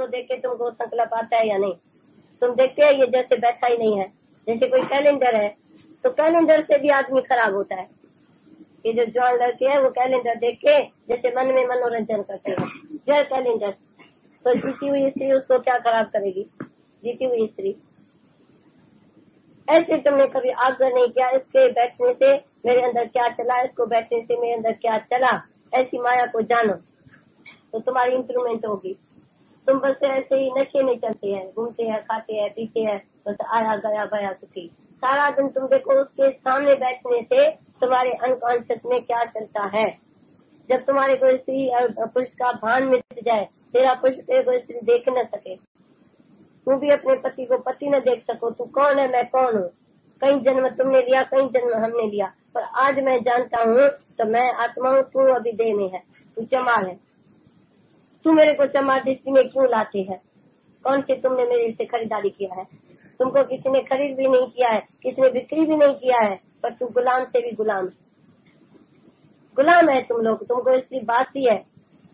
उसको देख के तुमको संकल्प आता है या नहीं? तुम देखते हैं ये जैसे बैठा ही नहीं है। जैसे कोई कैलेंडर है तो कैलेंडर से भी आदमी खराब होता है। ये जो जवान लड़के हैं वो कैलेंडर देख के जैसे मन में मनोरंजन करते हैं। जय कैलेंडर। तो जीती हुई स्त्री उसको क्या खराब करेगी? जीती हुई स्त्री। ऐसे तुमने कभी आग्रह नहीं किया इसके बैठने से मेरे अंदर क्या चला, इसको बैठने से मेरे अंदर क्या चला। ऐसी माया को जानो तो तुम्हारी इंप्रूवमेंट होगी। तुम बस ऐसे ही नशे में चलते हैं, घूमते हैं, खाते हैं, पीते हैं, बस आया गया भया सुखी। सारा दिन तुम देखो उसके सामने बैठने से तुम्हारे अनकॉन्शियस में क्या चलता है। जब तुम्हारे कोई स्त्री और पुरुष का भान मिट जाए, तेरा पुरुष तेरे को स्त्री देख न सके, तू भी अपने पति को पति न देख सको, तू कौन है मैं कौन हूँ। कई जन्म तुमने लिया, कई जन्म हमने लिया, पर आज मैं जानता हूँ तो मैं आत्मा हूँ, तू अभी देह में है, तू चमार है। तू मेरे को चमार दृष्टि में क्यों लाती है? कौन सी तुमने मेरे से खरीदारी किया है? तुमको किसी ने खरीद भी नहीं किया है, किसी ने बिक्री भी नहीं किया है, पर तू गुलाम से भी गुलाम है तुम लोग। तुमको इसकी बात ही है,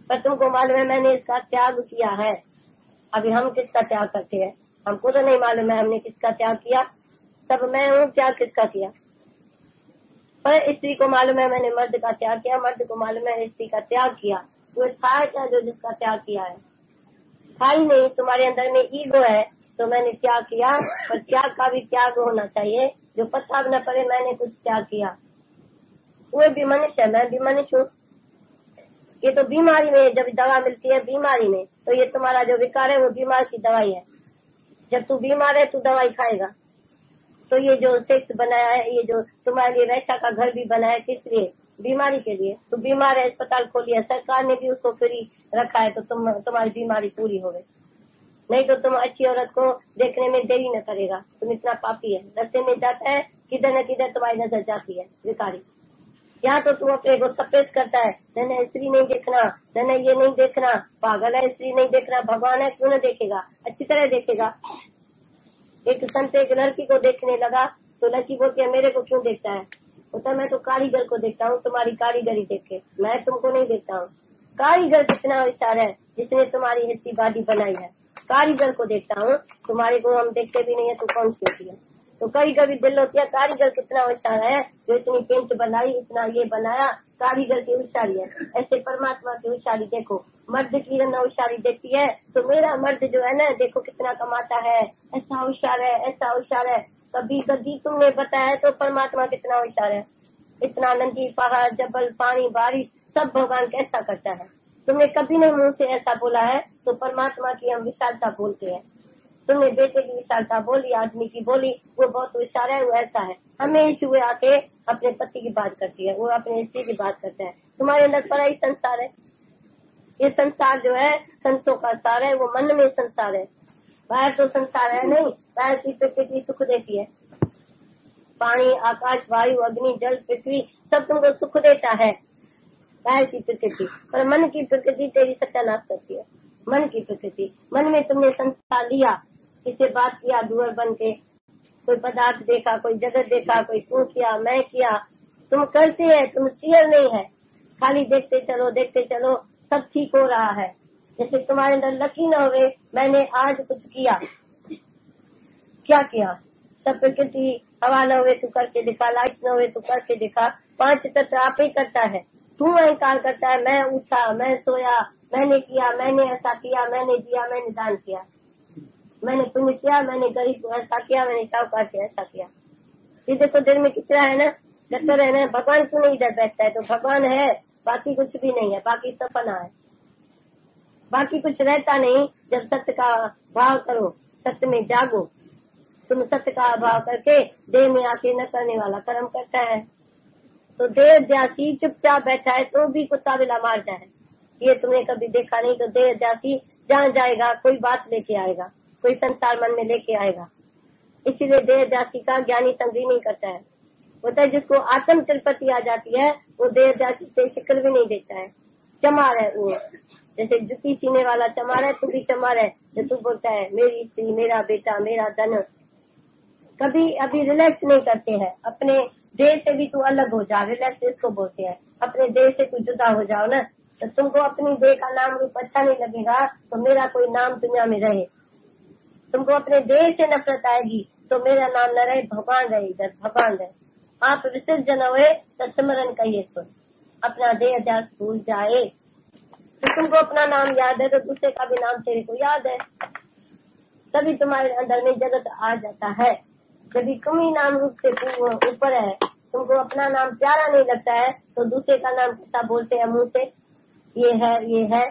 पर तुमको मालूम है मैंने इसका त्याग किया है। अभी हम किसका त्याग करते हैं? हमको तो नहीं मालूम है हमने किसका त्याग किया। तब मैं हूँ, त्याग किसका किया? पर स्त्री को मालूम है मैंने मर्द का त्याग किया, मर्द को मालूम है स्त्री का त्याग किया। तो था क्या जो जिसका त्याग किया है? था ही नहीं। तुम्हारे अंदर में ईगो है तो मैंने त्याग किया, पर त्याग का भी त्याग होना चाहिए। जो पता न पड़े मैंने कुछ त्याग किया। वो भी मनुष्य है, मैं भी मनुष्य हूँ। ये तो बीमारी में जब दवा मिलती है बीमारी में, तो ये तुम्हारा जो विकार है वो बीमार की दवाई है। जब तू बीमार है तू दवाई खाएगा। तो ये जो सेक्स बनाया है, ये जो तुम्हारे लिए वैसा का घर भी बनाया, किस लिए? बीमारी के लिए। तू बीमार है, अस्पताल खोली है, सरकार ने भी उसको फ्री रखा है, तो तुम्हारी बीमारी पूरी हो गई। नहीं तो तुम अच्छी औरत को देखने में देरी न करेगा। तुम इतना पापी है, रास्ते में जाता है किधर न किधर तुम्हारी नजर जाती है विकारी। यहाँ तो तू अपने को सप्रेस करता है, न स्त्री नहीं देखना, न ये नहीं देखना, पागल है स्त्री नहीं देखना, भगवान है क्यों न देखेगा, अच्छी तरह देखेगा। एक संत एक लड़की को देखने लगा तो लड़की बोलती है मेरे को क्यों देखता है? होता मैं तो कारीगर को देखता हूँ, तुम्हारी कारीगरी देखे, मैं तुमको नहीं देखता हूँ। कारीगर कितना होशियार है जिसने तुम्हारी ऐसी बॉडी बनाई है। कारीगर को देखता हूँ, तुम्हारे को हम देखते भी नहीं है, तो कौन सी होती है? तो कभी कभी दिल होती है कारीगर कितना होशियार है जो इतनी पेंट बनाई, इतना ये बनाया, कारीगर की होशियारी है। ऐसे परमात्मा की होशियारी देखो। मर्द की होशियारी देखती है तो मेरा मर्द जो है ना देखो कितना कमाता है, ऐसा होशियार है, ऐसा होशियार है। कभी कभी तुमने बताया तो परमात्मा कितना होशियार है। इतना नदी पहाड़ जबल पानी बारिश सब भगवान कैसा करता है। तुमने कभी नहीं मुंह से ऐसा बोला है, तो परमात्मा की हम विशालता बोलते हैं। तुमने बेटे की विशालता बोली, आदमी की बोली, वो बहुत होशियार है, वो ऐसा है। हमेशा हुए आके अपने पति की बात करती है, वो अपने स्त्री की बात करता है। तुम्हारे अंदर पराई संसार है। ये संसार जो है संसों का सार है, वो मन में संसार है। बाहर तो संसार है नहीं, बाहर की प्रकृति सुख देती है। पानी आकाश वायु अग्नि जल पृथ्वी सब तुमको सुख देता है, बाहर की प्रकृति। पर मन की प्रकृति तेरी सत्यानाश करती है। मन की प्रकृति, मन में तुमने संसार लिया, किसी बात किया दूर बन के, कोई पदार्थ देखा, कोई जगत देखा, कोई तू किया मैं किया। तुम करते है, तुम सियर नहीं है, खाली देखते चलो सब ठीक हो रहा है। जैसे तुम्हारे अंदर लकी न होवे मैंने आज कुछ किया, क्या किया? सब प्रकृति हवा न हुए तू करके दिखा, लाइट न हुए तू करके दिखा। 5 तत्व आप ही करता है। तू अहंकार करता है, मैं उठा, मैं सोया, मैंने किया, मैंने ऐसा किया, मैंने दिया, मैंने दान किया, मैंने पुण्य किया, मैंने गरीब को ऐसा किया, मैंने साहूकार से ऐसा किया। ये देखो दिल में किचरा है ना, डर है ना। भगवान क्यों नहीं इधर बैठता है? तो भगवान है, बाकी कुछ भी नहीं है, बाकी सपना है, बाकी कुछ रहता नहीं। जब सत्य का भाव करो, सत्य में जागो, तुम सत्य का भाव करके देह में आके न करने वाला कर्म करता है। तो देह अध्यासी चुपचाप बैठा है तो भी कुत्ता बिला मार जाए, ये तुमने कभी देखा नहीं। तो देह अध्यासी जहाँ जाएगा कोई बात लेके आएगा, कोई संसार मन में लेके आएगा। इसीलिए देह अध्यासी का ज्ञानी संधि नहीं करता है। होता है जिसको आत्म तिरपति आ जाती है वो देह अध्यासी से शिकल भी नहीं देता है। चमार है वो, जैसे जुती सीने वाला चमार है, तू भी चमार है। जो तू बोलता है मेरी स्त्री, मेरा बेटा, मेरा धन, कभी अभी रिलैक्स नहीं करते हैं। अपने देह से भी तू अलग हो जा, रिलैक्स इसको बोलते हैं। अपने देह से तू जुदा हो जाओ ना, तो तुमको अपनी देह का नाम रूप अच्छा नहीं लगेगा तो मेरा कोई नाम दुनिया में रहे। तुमको अपने देह से नफरत आएगी तो मेरा नाम न रहे, भगवान रहे, इधर भगवान रहे। आप विसर्जन हुए तो स्मरण कहिए सुन, अपना देह ध्यास भूल जाए। तो तुमको अपना नाम याद है तो दूसरे का भी नाम तेरे को याद है, तभी तुम्हारे अंदर में जगत आ जाता है। यदि तुम ही नाम रूप से ऊपर है, तुमको अपना नाम प्यारा नहीं लगता है तो दूसरे का नाम कैसा बोलते हैं मुंह से, ये है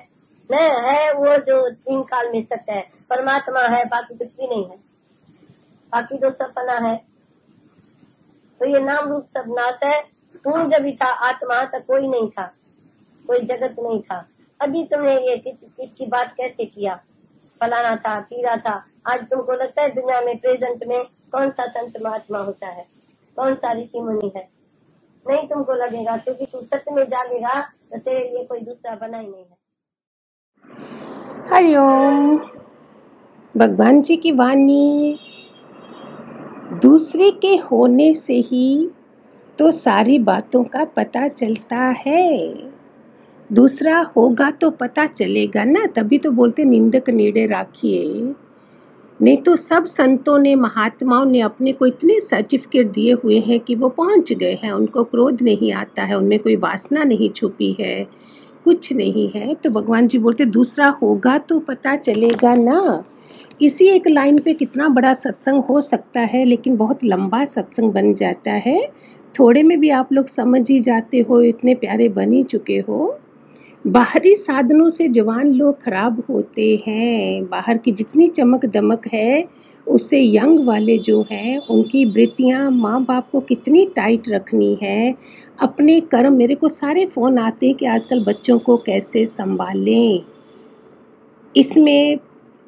न है। वो जो तीन काल में सत्य है, परमात्मा है, बाकी कुछ भी नहीं है, बाकी तो सब फना है। तो ये नाम रूप सब नाश है। तू जब भी था आत्मा तक कोई नहीं था, कोई जगत नहीं था। अभी तुमने ये किसकी बात कैसे किया, फलाना था, पीरा था। आज तुमको लगता है दुनिया में प्रेजेंट में कौन सा संत महात्मा होता है, कौन सा ऋषि मुनि है? नहीं तुमको लगेगा, क्योंकि तू सत्य में जागेगा तो तेरे लिए कोई दूसरा बना ही नहीं है। हरिओम। भगवान जी की वाणी, दूसरे के होने से ही तो सारी बातों का पता चलता है। दूसरा होगा तो पता चलेगा ना, तभी तो बोलते निंदक नेड़े राखिए। नहीं तो सब संतों ने, महात्माओं ने अपने को इतने सर्टिफिकेट दिए हुए हैं कि वो पहुंच गए हैं, उनको क्रोध नहीं आता है, उनमें कोई वासना नहीं छुपी है, कुछ नहीं है। तो भगवान जी बोलते दूसरा होगा तो पता चलेगा ना। इसी एक लाइन पे कितना बड़ा सत्संग हो सकता है, लेकिन बहुत लंबा सत्संग बन जाता है। थोड़े में भी आप लोग समझ ही जाते हो, इतने प्यारे बन ही चुके हो। बाहरी साधनों से जवान लोग खराब होते हैं। बाहर की जितनी चमक दमक है उससे यंग वाले जो हैं उनकी वृत्तियां, माँ बाप को कितनी टाइट रखनी है, अपने कर्म। मेरे को सारे फ़ोन आते हैं कि आजकल बच्चों को कैसे संभालें। इसमें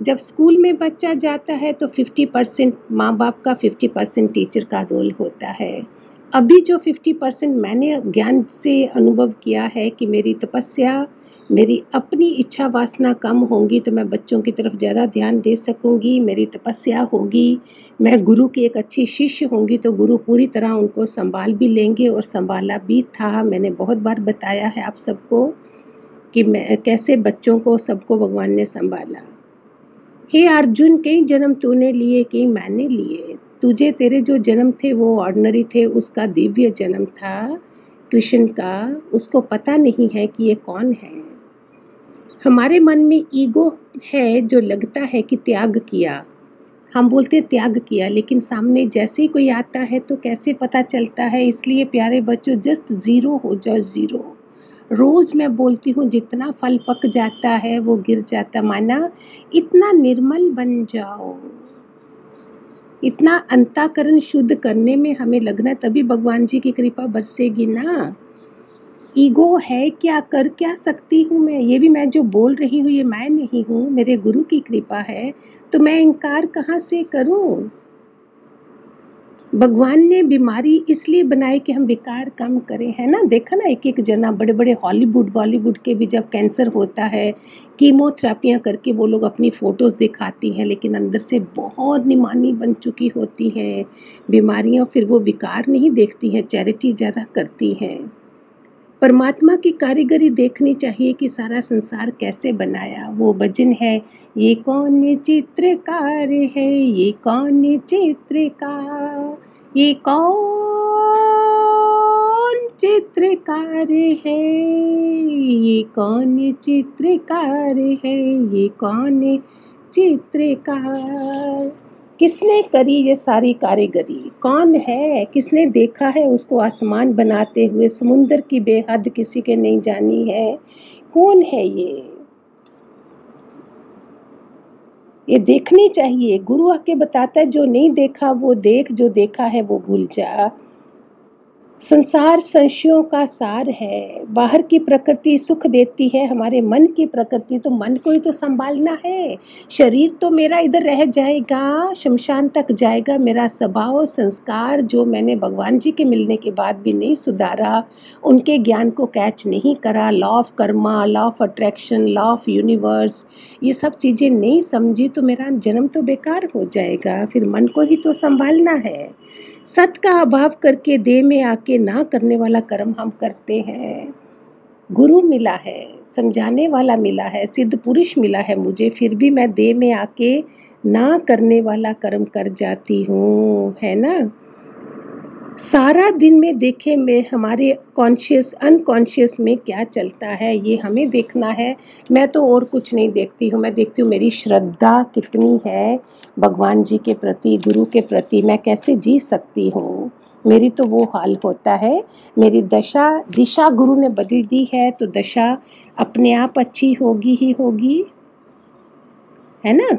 जब स्कूल में बच्चा जाता है तो 50% माँ बाप का, 50% टीचर का रोल होता है। अभी जो 50% मैंने ज्ञान से अनुभव किया है कि मेरी तपस्या, मेरी अपनी इच्छा वासना कम होंगी तो मैं बच्चों की तरफ ज़्यादा ध्यान दे सकूंगी। मेरी तपस्या होगी, मैं गुरु की एक अच्छी शिष्य होंगी तो गुरु पूरी तरह उनको संभाल भी लेंगे, और संभाला भी था। मैंने बहुत बार बताया है आप सबको कि मैं कैसे बच्चों को, सबको भगवान ने संभाला। हे अर्जुन, कई जन्म तूने लिए, कई मैंने लिए। तुझे तेरे जो जन्म थे वो ऑर्डिनरी थे, उसका दिव्य जन्म था कृष्ण का, उसको पता नहीं है कि ये कौन है। हमारे मन में ईगो है जो लगता है कि त्याग किया, हम बोलते त्याग किया, लेकिन सामने जैसे ही कोई आता है तो कैसे पता चलता है। इसलिए प्यारे बच्चों, जस्ट ज़ीरो हो जाओ, ज़ीरो। रोज़ मैं बोलती हूँ जितना फल पक जाता है वो गिर जाता, माना इतना निर्मल बन जाओ, इतना अंतःकरण शुद्ध करने में हमें लगना, तभी भगवान जी की कृपा बरसेगी ना। ईगो है क्या, कर क्या सकती हूँ मैं? ये भी मैं जो बोल रही हूँ ये मैं नहीं हूँ, मेरे गुरु की कृपा है, तो मैं इनकार कहाँ से करूँ? भगवान ने बीमारी इसलिए बनाई कि हम विकार कम करें, है ना। देखा ना, एक एक जना, बड़े बड़े हॉलीवुड बॉलीवुड के भी जब कैंसर होता है, कीमोथेरेपियाँ करके वो लोग अपनी फ़ोटोज़ दिखाती हैं, लेकिन अंदर से बहुत निमानी बन चुकी होती हैं बीमारियाँ। फिर वो विकार नहीं देखती हैं, चैरिटी ज़्यादा करती हैं। परमात्मा की कारीगरी देखनी चाहिए कि सारा संसार कैसे बनाया। वो भजन है, ये कौन चित्रकार है, ये कौन चित्रकार, ये कौन चित्रकार है, ये कौन चित्रकार है, ये कौन चित्रकार। किसने करी ये सारी कारीगरी? कौन है? किसने देखा है उसको आसमान बनाते हुए? समुंदर की बेहद किसी के नहीं जानी है। कौन है ये देखनी चाहिए। गुरु आके बताता है जो नहीं देखा वो देख, जो देखा है वो भूल जा। संसार संशयों का सार है। बाहर की प्रकृति सुख देती है, हमारे मन की प्रकृति, तो मन को ही तो संभालना है। शरीर तो मेरा इधर रह जाएगा, शमशान तक जाएगा। मेरा स्वभाव संस्कार जो मैंने भगवान जी के मिलने के बाद भी नहीं सुधारा, उनके ज्ञान को कैच नहीं करा, law of Karma, law of attraction, law of universe, ये सब चीज़ें नहीं समझी तो मेरा जन्म तो बेकार हो जाएगा। फिर मन को ही तो संभालना है। सत का अभाव करके देह में आके ना करने वाला कर्म हम करते हैं। गुरु मिला है, समझाने वाला मिला है, सिद्ध पुरुष मिला है मुझे, फिर भी मैं देह में आके ना करने वाला कर्म कर जाती हूँ, है ना। सारा दिन में देखे में हमारे कॉन्शियस अनकॉन्शियस में क्या चलता है ये हमें देखना है। मैं तो और कुछ नहीं देखती हूँ, मैं देखती हूँ मेरी श्रद्धा कितनी है भगवान जी के प्रति, गुरु के प्रति, मैं कैसे जी सकती हूँ। मेरी तो वो हाल होता है। मेरी दिशा गुरु ने बदल दी है तो दशा अपने आप अच्छी होगी ही होगी, है ना।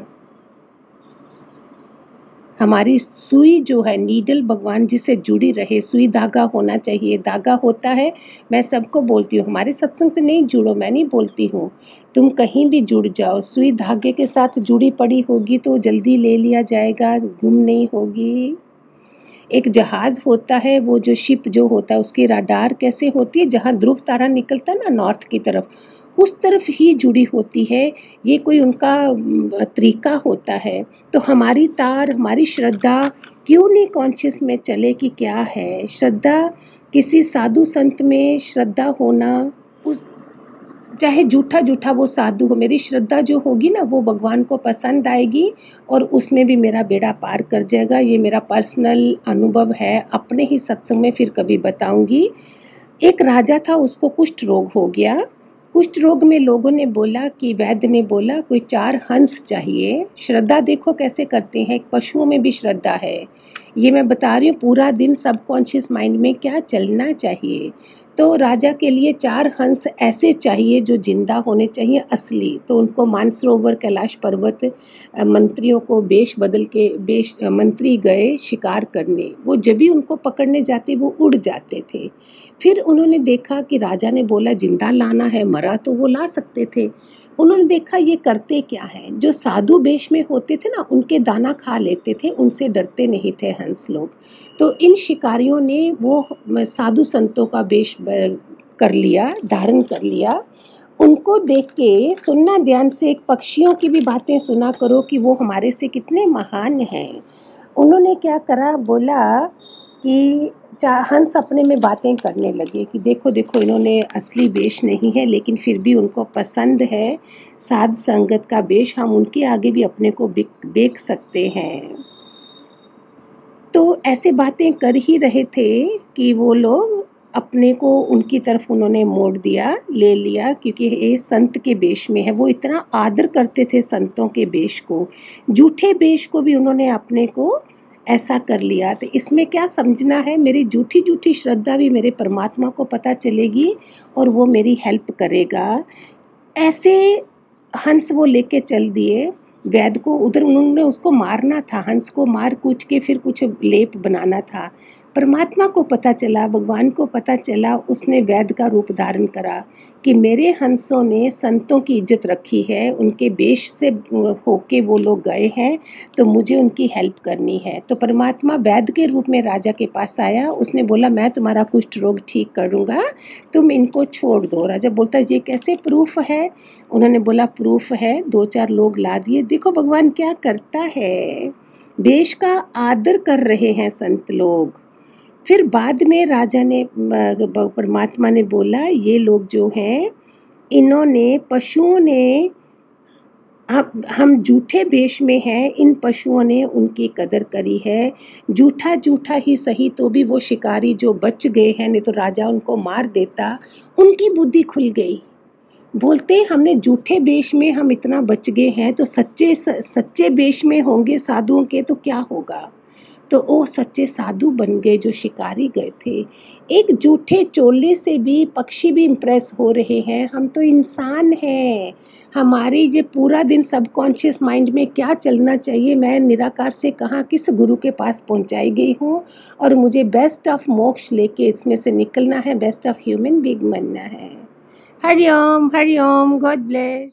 हमारी सुई जो है, नीडल भगवान जी से जुड़ी रहे, सुई धागा होना चाहिए, धागा होता है। मैं सबको बोलती हूँ हमारे सत्संग से नहीं जुड़ो, मैं नहीं बोलती हूँ, तुम कहीं भी जुड़ जाओ, सुई धागे के साथ जुड़ी पड़ी होगी तो जल्दी ले लिया जाएगा, गुम नहीं होगी। एक जहाज होता है, वो जो शिप जो होता है उसकी रडार कैसे होती है, जहाँ ध्रुव तारा निकलता है ना नॉर्थ की तरफ, उस तरफ ही जुड़ी होती है, ये कोई उनका तरीका होता है। तो हमारी तार, हमारी श्रद्धा क्यों नहीं कॉन्शियस में चले कि क्या है श्रद्धा। किसी साधु संत में श्रद्धा होना, उस चाहे झूठा झूठा वो साधु हो, मेरी श्रद्धा जो होगी ना वो भगवान को पसंद आएगी और उसमें भी मेरा बेड़ा पार कर जाएगा। ये मेरा पर्सनल अनुभव है, अपने ही सत्संग में फिर कभी बताऊंगी। एक राजा था, उसको कुष्ठ रोग हो गया। कुष्ठ रोग में लोगों ने बोला कि वैद्य ने बोला कोई 4 हंस चाहिए। श्रद्धा देखो कैसे करते हैं, पशुओं में भी श्रद्धा है। ये मैं बता रही हूँ पूरा दिन सबकॉन्शियस माइंड में क्या चलना चाहिए। तो राजा के लिए 4 हंस ऐसे चाहिए जो जिंदा होने चाहिए, असली। तो उनको मानसरोवर कैलाश पर्वत मंत्रियों को बेश बदल के मंत्री गए शिकार करने, वो जब भी उनको पकड़ने जाते वो उड़ जाते थे। फिर उन्होंने देखा कि राजा ने बोला जिंदा लाना है, मरा तो वो ला सकते थे। उन्होंने देखा ये करते क्या है, जो साधु वेश में होते थे ना उनके दाना खा लेते थे, उनसे डरते नहीं थे हंस लोग। तो इन शिकारियों ने वो साधु संतों का वेश कर लिया, धारण कर लिया। उनको देख के सुनना ध्यान से, एक पक्षियों की भी बातें सुना करो कि वो हमारे से कितने महान हैं। उन्होंने क्या करा, बोला कि हंस अपने में बातें करने लगे कि देखो देखो इन्होंने असली वेश नहीं है लेकिन फिर भी उनको पसंद है साध संगत का वेश, हम उनके आगे भी अपने को देख सकते हैं। तो ऐसे बातें कर ही रहे थे कि वो लोग अपने को उनकी तरफ उन्होंने मोड़ दिया, ले लिया, क्योंकि ये संत के वेश में है। वो इतना आदर करते थे संतों के वेश को, झूठे वेश को भी उन्होंने अपने को ऐसा कर लिया। तो इसमें क्या समझना है, मेरी झूठी झूठी श्रद्धा भी मेरे परमात्मा को पता चलेगी और वो मेरी हेल्प करेगा। ऐसे हंस वो लेके चल दिए वैद्य को, उधर उन्होंने उसको मारना था, हंस को मार कूच के फिर कुछ लेप बनाना था। परमात्मा को पता चला, भगवान को पता चला, उसने वैद्य का रूप धारण करा कि मेरे हंसों ने संतों की इज्जत रखी है, उनके वेश से होके वो लोग गए हैं तो मुझे उनकी हेल्प करनी है। तो परमात्मा वैद्य के रूप में राजा के पास आया, उसने बोला मैं तुम्हारा कुष्ठ रोग ठीक करूँगा, तुम इनको छोड़ दो। राजा बोलता ये कैसे प्रूफ है, उन्होंने बोला प्रूफ है, 2-4 लोग ला दिए। देखो भगवान क्या करता है, देश का आदर कर रहे हैं संत लोग। फिर बाद में राजा ने, परमात्मा ने बोला ये लोग जो हैं इन्होंने, पशुओं ने, हम झूठे वेश में हैं, इन पशुओं ने उनकी कदर करी है। झूठा झूठा ही सही तो भी वो शिकारी जो बच गए हैं, नहीं तो राजा उनको मार देता, उनकी बुद्धि खुल गई। बोलते हमने झूठे वेश में हम इतना बच गए हैं तो सच्चे वेश में होंगे साधुओं के तो क्या होगा। तो वो सच्चे साधु बन गए जो शिकारी गए थे। एक झूठे चोले से भी पक्षी भी इम्प्रेस हो रहे हैं, हम तो इंसान हैं। हमारी ये पूरा दिन सबकॉन्शियस माइंड में क्या चलना चाहिए, मैं निराकार से कहाँ किस गुरु के पास पहुँचाई गई हूँ और मुझे बेस्ट ऑफ मोक्ष लेके इसमें से निकलना है, बेस्ट ऑफ ह्यूमन बीइंग बनना है। Hariom Hariom, God bless.